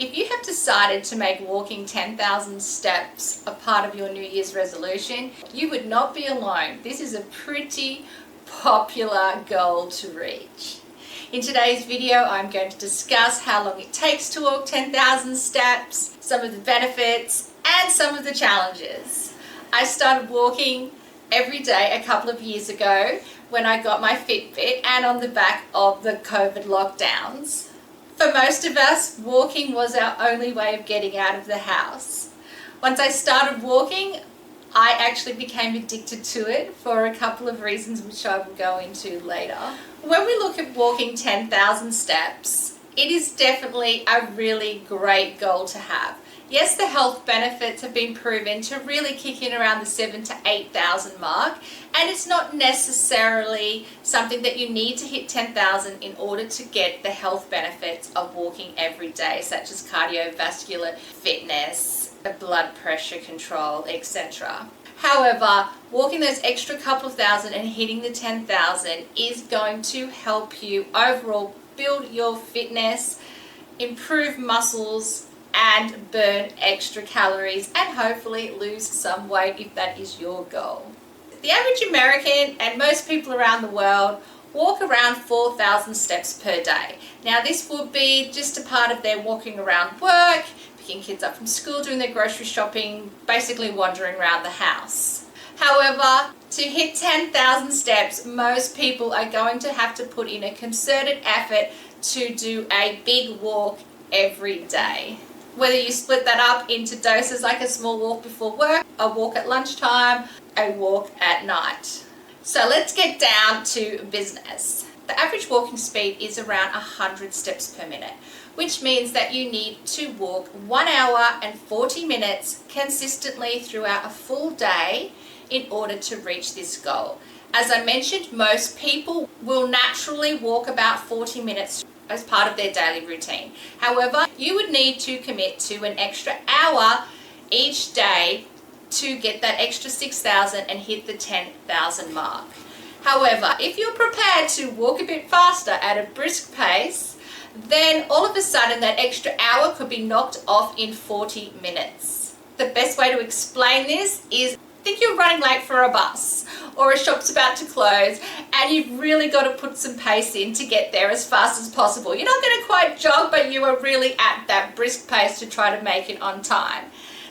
If you have decided to make walking 10,000 steps a part of your New Year's resolution, you would not be alone. This is a pretty popular goal to reach. In today's video, I'm going to discuss how long it takes to walk 10,000 steps, some of the benefits, and some of the challenges. I started walking every day a couple of years ago when I got my Fitbit and on the back of the COVID lockdowns. For most of us, walking was our only way of getting out of the house. Once I started walking, I actually became addicted to it for a couple of reasons which I will go into later. When we look at walking 10,000 steps, it is definitely a really great goal to have. Yes, the health benefits have been proven to really kick in around the 7,000 to 8,000 mark, and it's not necessarily something that you need to hit 10,000 in order to get the health benefits of walking every day, such as cardiovascular fitness, blood pressure control, etc. However, walking those extra couple of thousand and hitting the 10,000 is going to help you overall build your fitness, improve muscles, and burn extra calories and hopefully lose some weight if that is your goal. The average American and most people around the world walk around 4,000 steps per day. Now this will be just a part of their walking around work, picking kids up from school, doing their grocery shopping, basically wandering around the house. However, to hit 10,000 steps, most people are going to have to put in a concerted effort to do a big walk every day. Whether you split that up into doses like a small walk before work, a walk at lunchtime, a walk at night. So let's get down to business. The average walking speed is around 100 steps per minute, which means that you need to walk 1 hour and 40 minutes consistently throughout a full day in order to reach this goal. As I mentioned, most people will naturally walk about 40 minutes as part of their daily routine. However, you would need to commit to an extra hour each day to get that extra 6,000 and hit the 10,000 mark. However, if you're prepared to walk a bit faster at a brisk pace, then all of a sudden that extra hour could be knocked off in 40 minutes. The best way to explain this is, think you're running late for a bus or a shop's about to close and you've really got to put some pace in to get there as fast as possible. You're not going to quite jog, but you are really at that brisk pace to try to make it on time.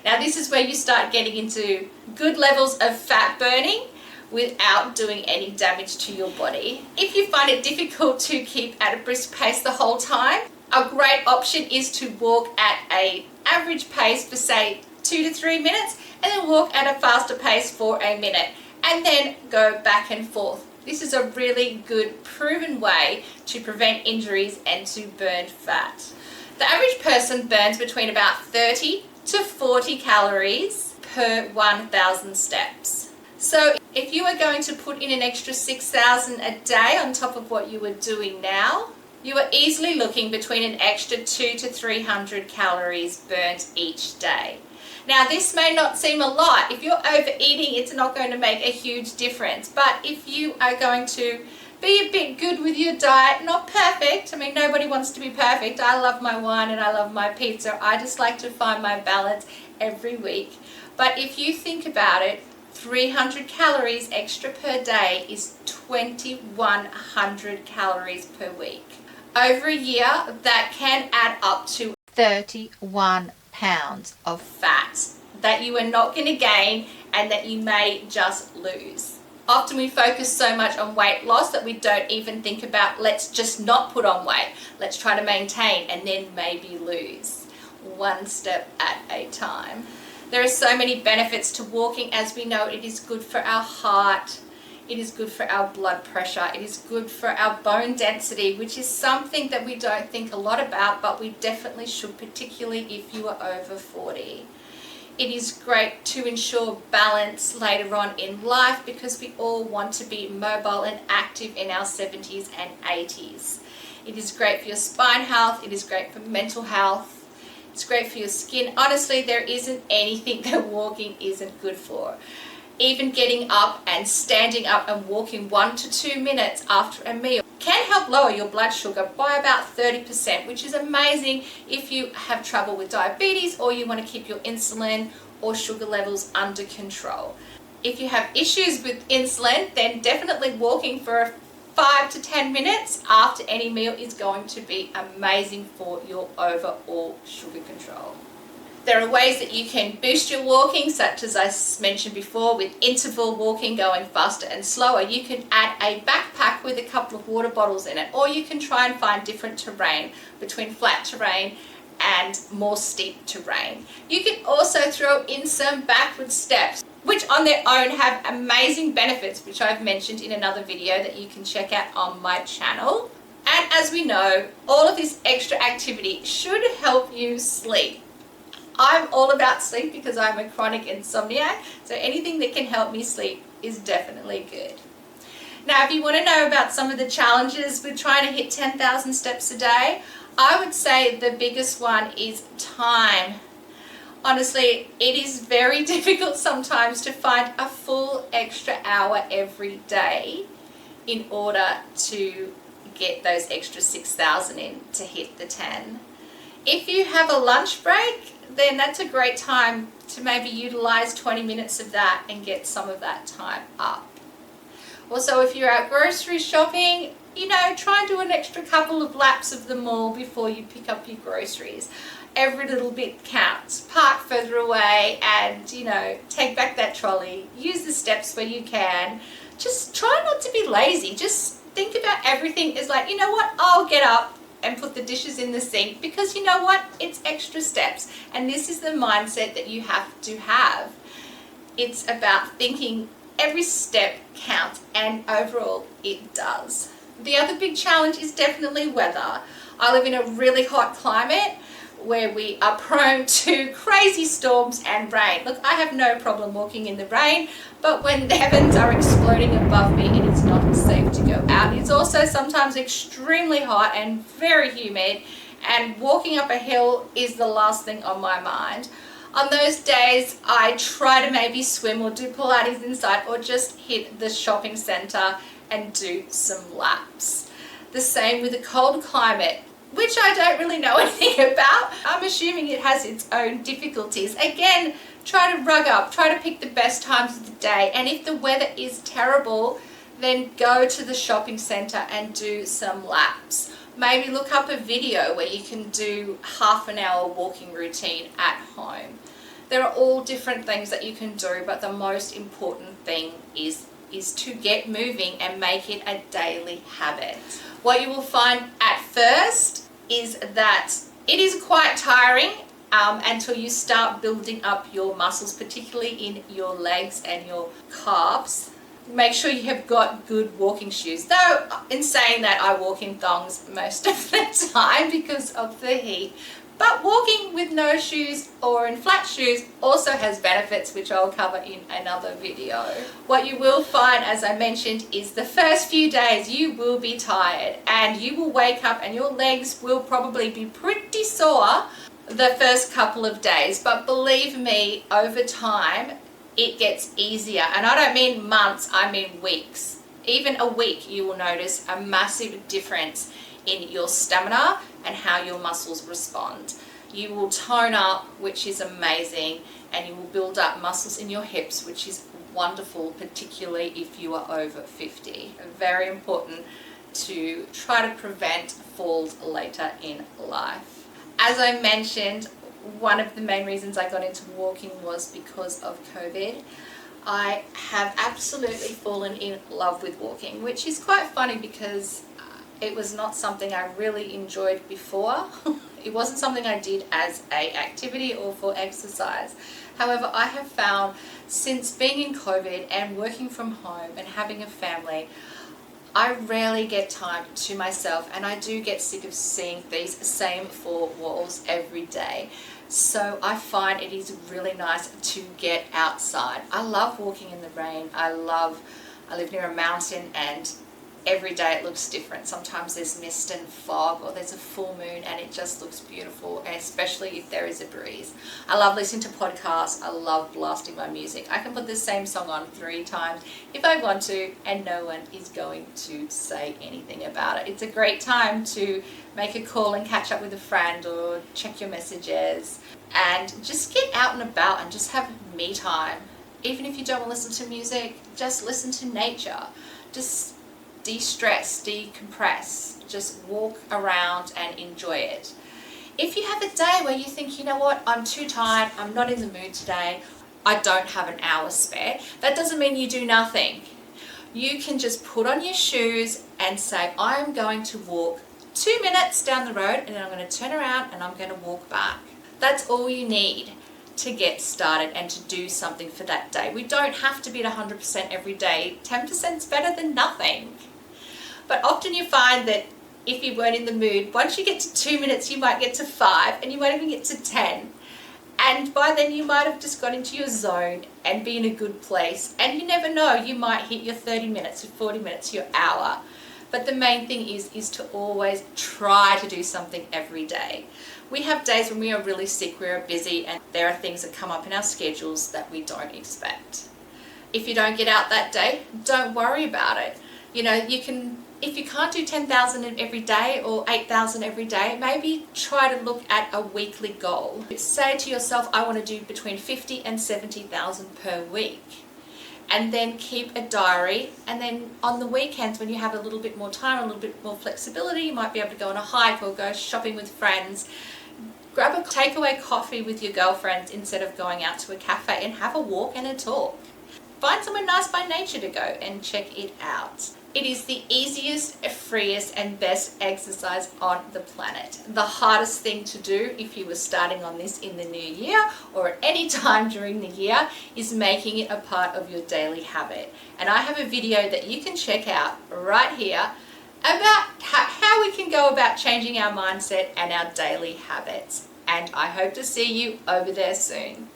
Now this is where you start getting into good levels of fat burning without doing any damage to your body. If you find it difficult to keep at a brisk pace the whole time, a great option is to walk at an average pace for say 2 to 3 minutes and then walk at a faster pace for a minute and then go back and forth. This is a really good proven way to prevent injuries and to burn fat. The average person burns between about 30 to 40 calories per 1,000 steps. So if you are going to put in an extra 6,000 a day on top of what you are doing now, you are easily looking between an extra 200 to 300 calories burnt each day. Now this may not seem a lot. If you're overeating, it's not going to make a huge difference. But if you are going to be a bit good with your diet, not perfect, I mean nobody wants to be perfect. I love my wine and I love my pizza. I just like to find my balance every week. But if you think about it, 300 calories extra per day is 2,100 calories per week. Over a year, that can add up to 31 pounds of fat that you are not going to gain and that you may just lose. Often we focus so much on weight loss that we don't even think about, let's just not put on weight. Let's try to maintain and then maybe lose. One step at a time. There are so many benefits to walking. As we know, it is good for our heart. It is good for our blood pressure. It is good for our bone density, which is something that we don't think a lot about, but we definitely should, particularly if you are over 40. It is great to ensure balance later on in life because we all want to be mobile and active in our 70s and 80s. It is great for your spine health. It is great for mental health. It's great for your skin. Honestly, there isn't anything that walking isn't good for. Even getting up and standing up and walking 1 to 2 minutes after a meal can help lower your blood sugar by about 30%, which is amazing if you have trouble with diabetes or you want to keep your insulin or sugar levels under control. If you have issues with insulin, then definitely walking for 5 to 10 minutes after any meal is going to be amazing for your overall sugar control. There are ways that you can boost your walking, such as I mentioned before, with interval walking, going faster and slower. You can add a backpack with a couple of water bottles in it, or you can try and find different terrain between flat terrain and more steep terrain. You can also throw in some backward steps, which on their own have amazing benefits, which I've mentioned in another video that you can check out on my channel. And as we know, all of this extra activity should help you sleep. I'm all about sleep because I'm a chronic insomniac, so anything that can help me sleep is definitely good. Now, if you want to know about some of the challenges with trying to hit 10,000 steps a day, I would say the biggest one is time. Honestly, it is very difficult sometimes to find a full extra hour every day in order to get those extra 6,000 in to hit the 10. If you have a lunch break, then that's a great time to maybe utilize 20 minutes of that and get some of that time up. Also, if you're out grocery shopping, try and do an extra couple of laps of the mall before you pick up your groceries. Every little bit counts. Park further away and, take back that trolley. Use the steps where you can. Just try not to be lazy. Just think about everything as like, I'll get up and put the dishes in the sink because it's extra steps, and this is the mindset that you have to have. It's about thinking every step counts, and overall it does. The other big challenge is definitely weather. I live in a really hot climate where we are prone to crazy storms and rain. Look, I have no problem walking in the rain, but when the heavens are exploding above me, it is not safe to go out. It's also sometimes extremely hot and very humid, and walking up a hill is the last thing on my mind. On those days, I try to maybe swim or do Pilates inside, or just hit the shopping centre and do some laps. The same with a cold climate, which I don't really know anything about. I'm assuming it has its own difficulties. Again, try to rug up, try to pick the best times of the day, and if the weather is terrible, then go to the shopping centre and do some laps. Maybe look up a video where you can do half an hour walking routine at home. There are all different things that you can do, but the most important thing is to get moving and make it a daily habit. What you will find at first is that it is quite tiring until you start building up your muscles, particularly in your legs and your calves. Make sure you have got good walking shoes. Though, in saying that, I walk in thongs most of the time because of the heat. But walking with no shoes or in flat shoes also has benefits, which I'll cover in another video. What you will find, as I mentioned, is the first few days you will be tired and you will wake up and your legs will probably be pretty sore the first couple of days. But believe me, over time, it gets easier. And I don't mean months, I mean weeks. Even a week, you will notice a massive difference in your stamina and how your muscles respond. You will tone up, which is amazing, and you will build up muscles in your hips, which is wonderful, particularly if you are over 50. Very important to try to prevent falls later in life. As I mentioned, one of the main reasons I got into walking was because of COVID. I have absolutely fallen in love with walking, which is quite funny because it was not something I really enjoyed before. It wasn't something I did as an activity or for exercise. However, I have found since being in COVID and working from home and having a family, I rarely get time to myself, and I do get sick of seeing these same four walls every day. So I find it is really nice to get outside. I love walking in the rain. I live near a mountain, and every day it looks different. Sometimes there's mist and fog, or there's a full moon and it just looks beautiful, and especially if there is a breeze. I love listening to podcasts. I love blasting my music. I can put the same song on 3 times if I want to, and no one is going to say anything about it. It's a great time to make a call and catch up with a friend, or check your messages, and just get out and about and just have me time. Even if you don't want to listen to music, just listen to nature. Just de-stress, decompress, just walk around and enjoy it. If you have a day where you think, you know what, I'm too tired, I'm not in the mood today, I don't have an hour spare, that doesn't mean you do nothing. You can just put on your shoes and say, I'm going to walk 2 minutes down the road, and then I'm going to turn around and I'm going to walk back. That's all you need to get started and to do something for that day. We don't have to be at 100% every day. 10% is better than nothing. But often you find that if you weren't in the mood, once you get to 2 minutes, you might get to 5, and you might even get to 10. And by then you might have just got into your zone and be in a good place. And you never know, you might hit your 30 minutes, your 40 minutes, your hour. But the main thing is to always try to do something every day. We have days when we are really sick, we are busy, and there are things that come up in our schedules that we don't expect. If you don't get out that day, don't worry about it. You know, you can, if you can't do 10,000 every day or 8,000 every day, maybe try to look at a weekly goal. Say to yourself, I want to do between 50 and 70,000 per week. And then keep a diary, and then on the weekends when you have a little bit more time, a little bit more flexibility, you might be able to go on a hike or go shopping with friends. Grab a takeaway coffee with your girlfriends instead of going out to a cafe, and have a walk and a talk. Find somewhere nice by nature to go and check it out. It is the easiest, freest and best exercise on the planet. The hardest thing to do if you were starting on this in the new year or at any time during the year is making it a part of your daily habit. And I have a video that you can check out right here about how we can go about changing our mindset and our daily habits. And I hope to see you over there soon.